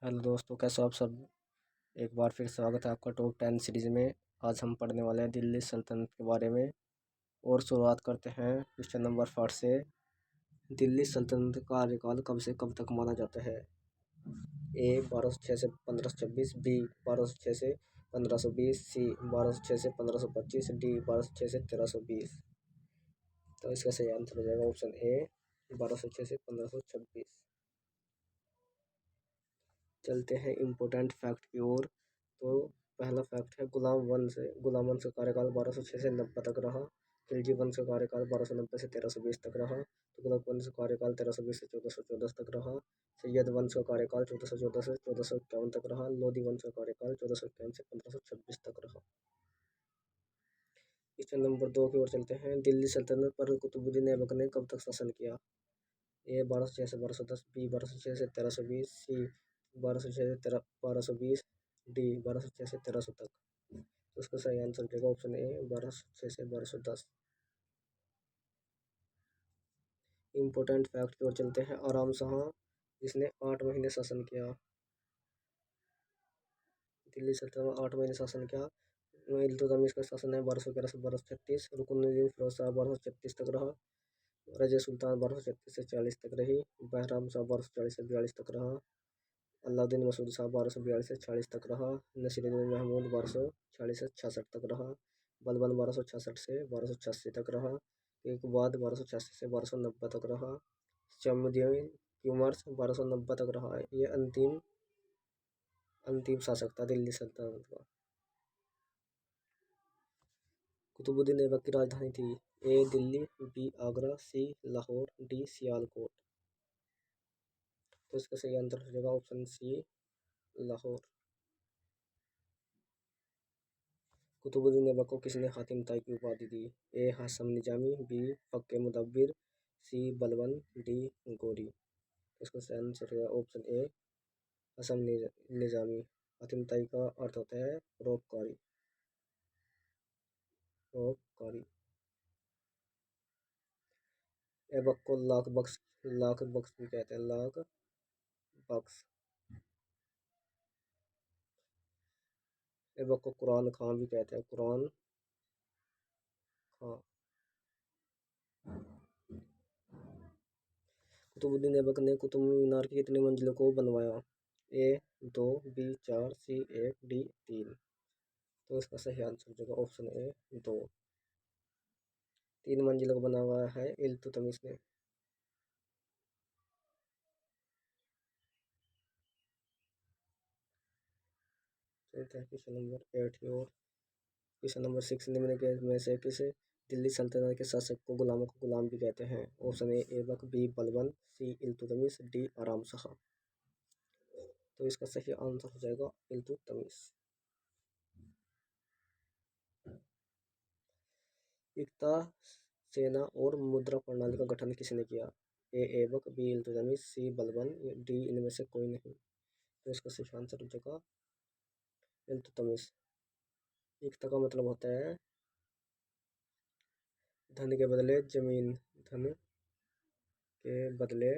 Hello दोस्तों, कैसे हो आप सब। एक बार फिर स्वागत है आपका टॉप 10 सीरीज में। आज हम पढ़ने वाले हैं दिल्ली सल्तनत के बारे में। और शुरुआत करते हैं क्वेश्चन नंबर 5 से। दिल्ली सल्तनत का कार्यकाल कब से कब तक माना जाता है। ए 1206 से 1526, बी 1206 से 1520, सी 1206 से 1525, डी 1206 से 1320। तो इसका सही आंसर हो जाएगा ऑप्शन ए 1206 से 1526। चलते हैं इम्पोर्टेंट फैक्ट की ओर। तो पहला फैक्ट है गुलाम वंश का कार्यकाल 1206 से 90 तक रहा। खिलजी वंश का कार्यकाल 1290 से 1320 तक रहा। तुगलक वंश का कार्यकाल 1320 से 1414 तक रहा। सैयद वंश का कार्यकाल 1414 से 1451 तक रहा। लोधी वंश का कार्यकाल 1451 से 1526 तक रहा। क्वेश्चन नंबर 2 की ओर चलते हैं। दिल्ली सल्तनत पर कुतुबुद्दीन ऐबक ने कब तक शासन किया। ए 1206 से 1210, बी 1206 से 1320, सी 1206 से 1220, डी 1206 से 1300 तक। तो उसका सही आंसर हो जाएगा ऑप्शन ए 1206 से 1210। इम्पोर्टेंट फैक्ट की ओर चलते हैं। आराम शाह जिसने 8 महीने शासन किया। दिल्ली सल्तनत में 8 महीने शासन किया। इल्तुतमिश का शासन है 1211 से 1236। रुकनुद्दीन फिरोज शाह 1236 तक रहा। रज़िया सुल्तान 1236 से 40 तक रही। बहराम शाह 1240 से 42 तक रहा। अलाउद्दीन मसूद शाह 1242 से 40 तक रहा। नसीरुद्दीन महमूद 1246 से 66 तक रहा। बलबन 1266 से 1286 तक रहा। इकबाल 1286 से 1290 तक रहा। शमसुद्दीन क्यूमर्स 1290 तक रहा। ये अंतिम अंतिम शासक था दिल्ली सल्तनत का। कुतुबुद्दीन ऐबक की राजधानी थी। ए दिल्ली, बी आगरा, सी लाहौर, डी सियालकोट। तो इसका सही आंसर हो जाएगा ऑप्शन सी लाहौर। कुतुबुद्दीन ऐबक को किसने हातिम ताई की उपाधि दी। ए हाशम निजामी, बी फक्के मुदब्बिर, सी बलबन, डी गोरी। इसका सही आंसर है ऑप्शन ए हाशम निजामी। हातिम ताई का अर्थ होता है परोपकारी। परोपकारी। ऐबक को लाख बख्श भी कहते हैं। लाख बख्श। ऐबक को कुरान खां भी कहते हैं। कुरान खां। कुतुबुद्दीन ऐबक ने कुतुब मीनार की कितनी मंजिलों को बनवाया। ए 2, बी 4, सी 1, डी 3। तो इसका सही आंसर हो जाएगा ऑप्शन ए 2। 3 मंजिलों को बनवाया है इल्तुतमिश ने। चलते हैं क्वेश्चन नंबर 8 की ओर। क्वेश्चन नंबर 6, निम्न के में से किस दिल्ली सल्तनत के शासक को गुलाम भी कहते हैं। Option A Aibak, B Balban, C Iltutmish, D Aram Shah. तो इसका सही आंसर हो जाएगा इल्तुतमिश। एकता सेना और मुद्रा प्रणाली का गठन किसने किया। ए ऐबक, बी इल्तुतमिश, सी बलबन, डी इनमें से कोई नहीं। तो इसका सही आंसर हो जाएगा इल्तुतमिश। एकता का मतलब होता है धन के बदले जमीन। धन के बदले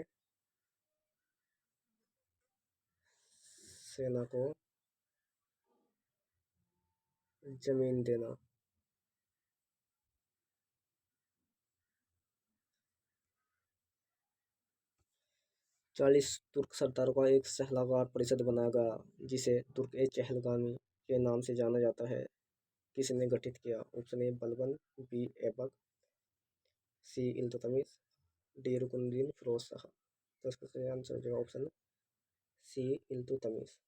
सेना को जमीन देना। 40 तुर्क सरदारों का एक सलाहकार परिषद बनाया गया जिसे तुर्क-ए-चहलगामी के नाम से जाना जाता है। किसने गठित किया। Option A Balban, B Aibak, C Iltutmish, D Ruknuddin Firoz Shah. तो इसका सही आंसर जो ऑप्शन सी इल्तुतमिश।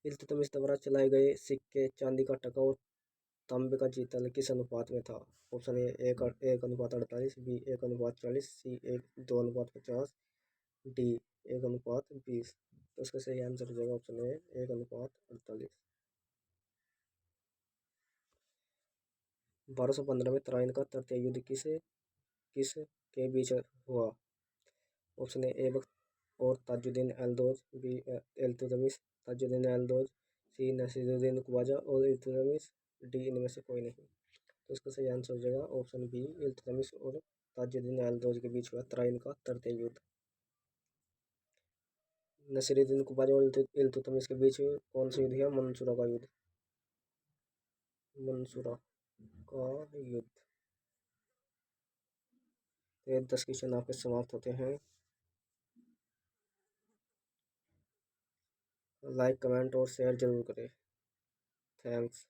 इल्तुतमिश द्वारा चलाए गए सिक्के चांदी का टका और तांबे का जीतल किस अनुपात में था। Option A 1:48, B 1:40, C 2:50, D 1:20। तो इसका सही आंसर हो जाएगा ऑप्शन ए 1:48। 1215 में तराइन का तृतीय युद्ध किस के बीच हुआ। ऑप्शन ए ऐबक और ताजुद्दीन एल्दोज, बी इल्तुतमिश, ताजुद्दीन एल्दोज, सी नसीरुद्दीन ख्वाजा और इल्तुतमिश, डी इनमें से कोई नहीं। तो इसका सही आंसर हो जाएगा ऑप्शन बी इल्तुतमिश और ताजुद्दीन अल-दोज के बीच हुआ तराइन का तृतीय युद्ध। नसीरुद्दीन कुबाज और इल्तुतमिश के बीच कौन सा युद्ध हुआ? मंसूरा का युद्ध। मंसूरा का युद्ध। तो ये 10 क्वेश्चन आपके समाप्त होते हैं। लाइक कमेंट और शेयर जरूर करें। थैंक्स।